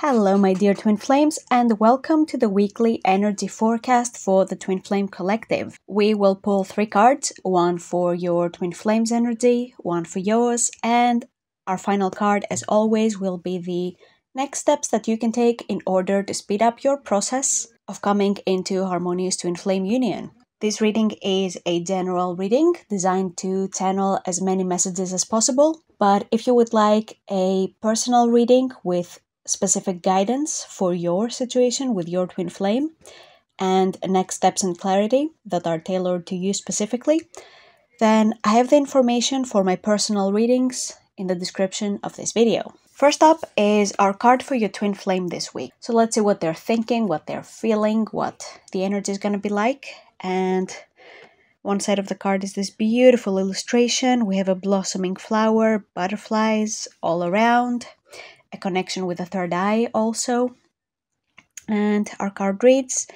Hello, my dear Twin Flames, and welcome to the weekly energy forecast for the Twin Flame Collective. We will pull 3 cards, one for your Twin Flames energy, one for yours, and our final card, as always, will be the next steps that you can take in order to speed up your process of coming into harmonious Twin Flame union. This reading is a general reading designed to channel as many messages as possible, but if you would like a personal reading with specific guidance for your situation with your twin flame and next steps and clarity that are tailored to you specifically, then I have the information for my personal readings in the description of this video. First up is our card for your twin flame this week. So let's see what they're thinking, what they're feeling, what the energy is going to be like. And one side of the card is this beautiful illustration. We have a blossoming flower, butterflies all around, a connection with the third eye also. And our card reads,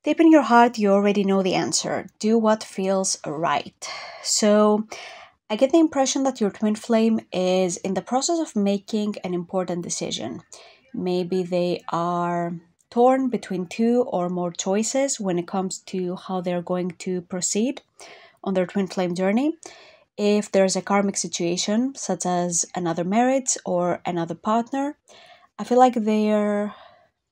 deep in your heart, you already know the answer. Do what feels right. So I get the impression that your twin flame is in the process of making an important decision. Maybe they are torn between 2 or more choices when it comes to how they're going to proceed on their twin flame journey. If there's a karmic situation, such as another marriage or another partner, I feel like they're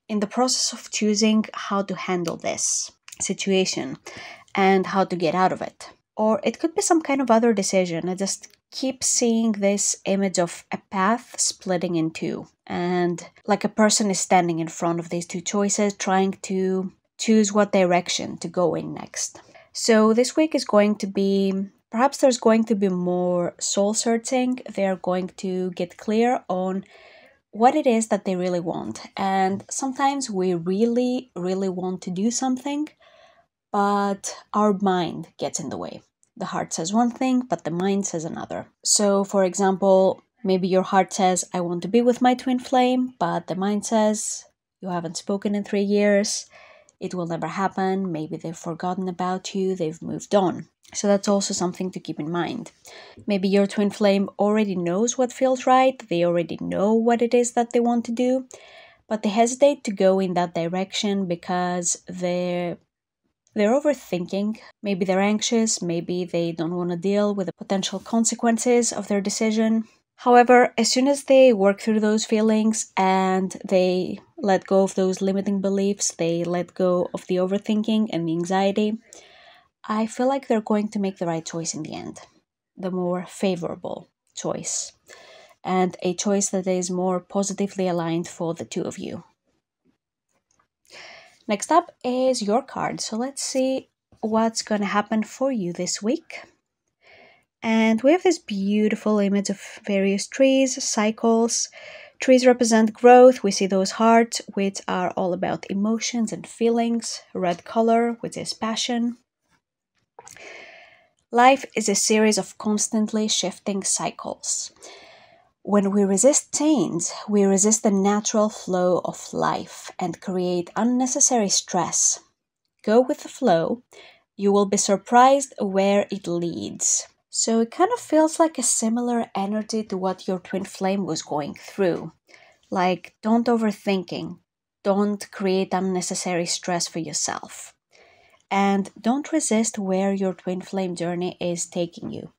in the process of choosing how to handle this situation and how to get out of it. Or it could be some kind of other decision. I just keep seeing this image of a path splitting in 2. And like a person is standing in front of these 2 choices, trying to choose what direction to go in next. So this week is going to be, perhaps there's going to be more soul searching. They're going to get clear on what it is that they really want. And sometimes we really want to do something, but our mind gets in the way. The heart says one thing, but the mind says another. So for example, maybe your heart says, I want to be with my twin flame, but the mind says, you haven't spoken in 3 years. It will never happen. Maybe they've forgotten about you. They've moved on. So that's also something to keep in mind. Maybe your twin flame already knows what feels right. They already know what it is that they want to do, but they hesitate to go in that direction because they're overthinking. Maybe they're anxious. Maybe they don't want to deal with the potential consequences of their decision. However, as soon as they work through those feelings and they let go of those limiting beliefs, they let go of the overthinking and the anxiety, I feel like they're going to make the right choice in the end, the more favorable choice, and a choice that is more positively aligned for the 2 of you. Next up is your card. So let's see what's going to happen for you this week. And we have this beautiful image of various trees, cycles. Trees represent growth. We see those hearts, which are all about emotions and feelings. Red color, which is passion. Life is a series of constantly shifting cycles. When we resist change, we resist the natural flow of life and create unnecessary stress. Go with the flow. You will be surprised where it leads. So it kind of feels like a similar energy to what your twin flame was going through. Like, don't overthinking. Don't create unnecessary stress for yourself. And don't resist where your twin flame journey is taking you.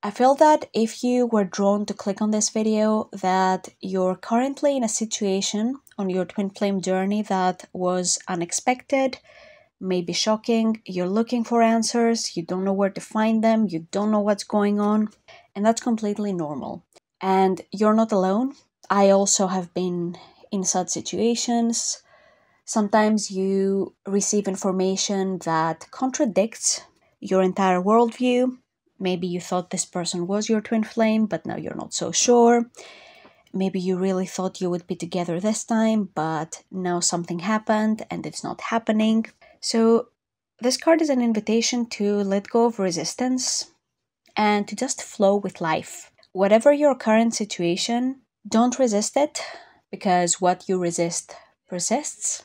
I feel that if you were drawn to click on this video, that you're currently in a situation on your twin flame journey that was unexpected, maybe shocking. You're looking for answers, you don't know where to find them, you don't know what's going on, and that's completely normal. And you're not alone. I also have been in such situations. Sometimes you receive information that contradicts your entire worldview. Maybe you thought this person was your twin flame, but now you're not so sure. Maybe you really thought you would be together this time, but now something happened and it's not happening. So this card is an invitation to let go of resistance and to just flow with life. Whatever your current situation, don't resist it, because what you resist persists.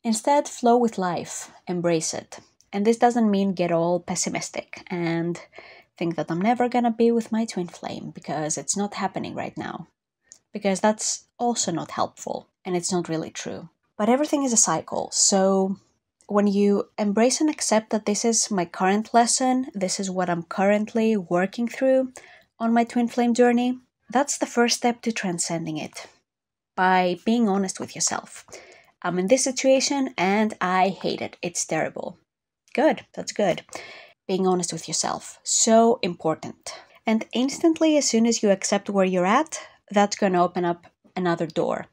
Instead, flow with life, embrace it. And this doesn't mean get all pessimistic and think that I'm never gonna be with my twin flame because it's not happening right now. Because that's also not helpful, and it's not really true. But everything is a cycle, so when you embrace and accept that this is my current lesson, this is what I'm currently working through on my twin flame journey, that's the first step to transcending it, by being honest with yourself. I'm in this situation and I hate it. It's terrible. Good, that's good. Being honest with yourself, so important. And instantly, as soon as you accept where you're at, that's going to open up another door.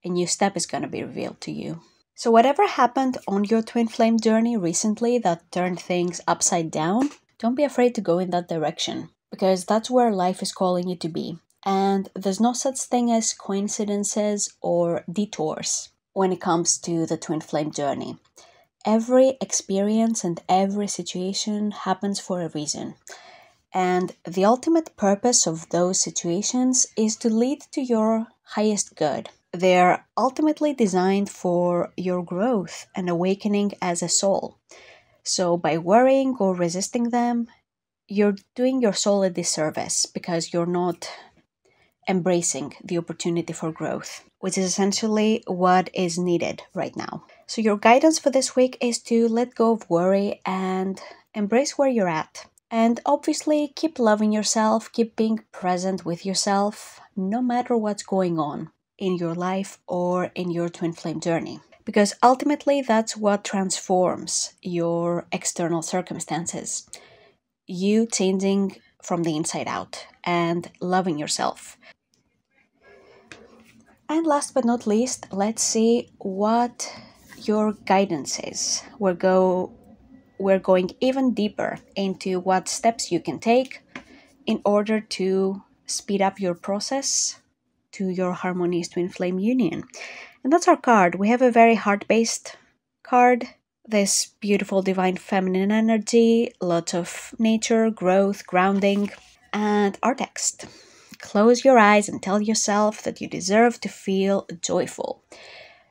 A new step is going to be revealed to you. So whatever happened on your twin flame journey recently that turned things upside down, don't be afraid to go in that direction, because that's where life is calling you to be. And there's no such thing as coincidences or detours when it comes to the twin flame journey. Every experience and every situation happens for a reason. And the ultimate purpose of those situations is to lead to your highest good. They're ultimately designed for your growth and awakening as a soul. So by worrying or resisting them, you're doing your soul a disservice, because you're not embracing the opportunity for growth, which is essentially what is needed right now. So your guidance for this week is to let go of worry and embrace where you're at. And obviously keep loving yourself, keep being present with yourself, no matter what's going on in your life or in your twin flame journey. Because ultimately that's what transforms your external circumstances. You changing from the inside out and loving yourself. And last but not least, let's see what your guidance is. We're going even deeper into what steps you can take in order to speed up your process to your harmonious twin flame union. And that's our card. We have a very heart-based card. This beautiful divine feminine energy, lots of nature, growth, grounding, and our text. Close your eyes and tell yourself that you deserve to feel joyful.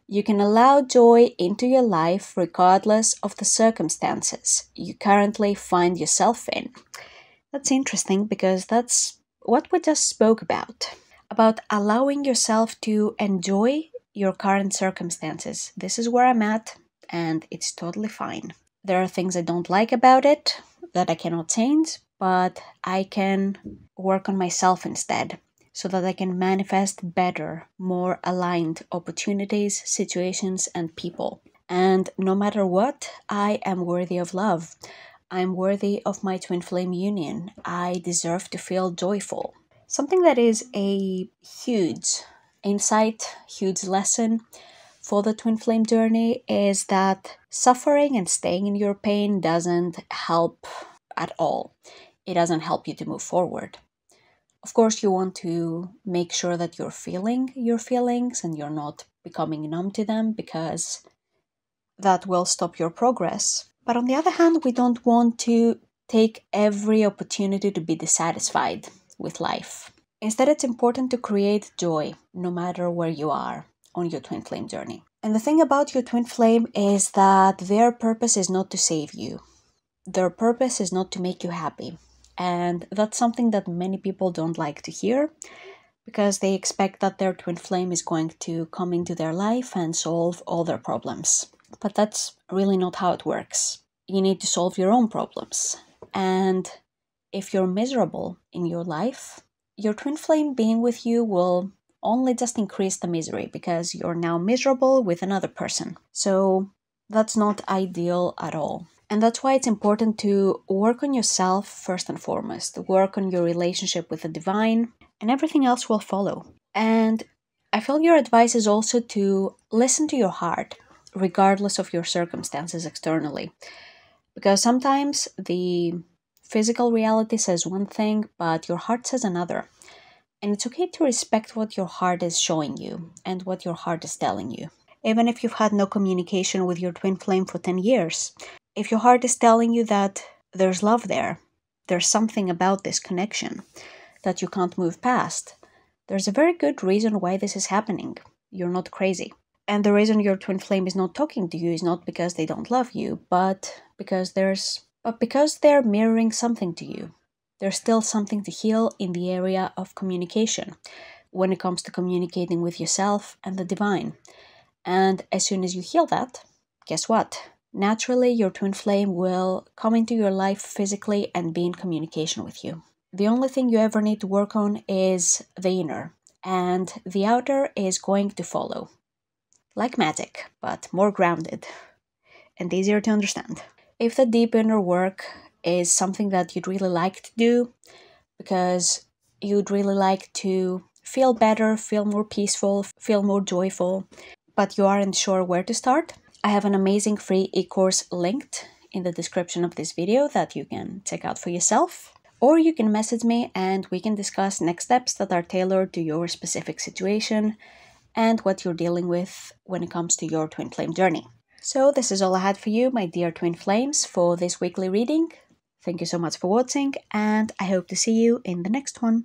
You can allow joy into your life regardless of the circumstances you currently find yourself in. That's interesting, because that's what we just spoke about allowing yourself to enjoy your current circumstances. This is where I'm at, and it's totally fine. There are things I don't like about it that I cannot change, but I can work on myself instead, so that I can manifest better, more aligned opportunities, situations, and people. And no matter what, I am worthy of love. I'm worthy of my twin flame union. I deserve to feel joyful. Something that is a huge insight, huge lesson for the twin flame journey is that suffering and staying in your pain doesn't help at all. It doesn't help you to move forward. Of course, you want to make sure that you're feeling your feelings and you're not becoming numb to them, because that will stop your progress. But on the other hand, we don't want to take every opportunity to be dissatisfied with life. Instead, it's important to create joy no matter where you are on your twin flame journey. And the thing about your twin flame is that their purpose is not to save you. Their purpose is not to make you happy. And that's something that many people don't like to hear, because they expect that their twin flame is going to come into their life and solve all their problems. But that's really not how it works. You need to solve your own problems. And if you're miserable in your life, your twin flame being with you will only just increase the misery, because you're now miserable with another person. So that's not ideal at all. And that's why it's important to work on yourself first and foremost, work on your relationship with the divine, and everything else will follow. And I feel your advice is also to listen to your heart, regardless of your circumstances externally. Because sometimes the physical reality says one thing, but your heart says another. And it's okay to respect what your heart is showing you and what your heart is telling you. Even if you've had no communication with your twin flame for 10 years, if your heart is telling you that there's love there, there's something about this connection that you can't move past, there's a very good reason why this is happening. You're not crazy. And the reason your twin flame is not talking to you is not because they don't love you, but because they're mirroring something to you. There's still something to heal in the area of communication, when it comes to communicating with yourself and the divine. And as soon as you heal that, guess what? Naturally, your twin flame will come into your life physically and be in communication with you. The only thing you ever need to work on is the inner, and the outer is going to follow. Like magic, but more grounded and easier to understand. If the deep inner work is something that you'd really like to do, because you'd really like to feel better, feel more peaceful, feel more joyful, but you aren't sure where to start, I have an amazing free e-course linked in the description of this video that you can check out for yourself. Or you can message me and we can discuss next steps that are tailored to your specific situation and what you're dealing with when it comes to your twin flame journey. So this is all I had for you, my dear twin flames, for this weekly reading. Thank you so much for watching, and I hope to see you in the next one.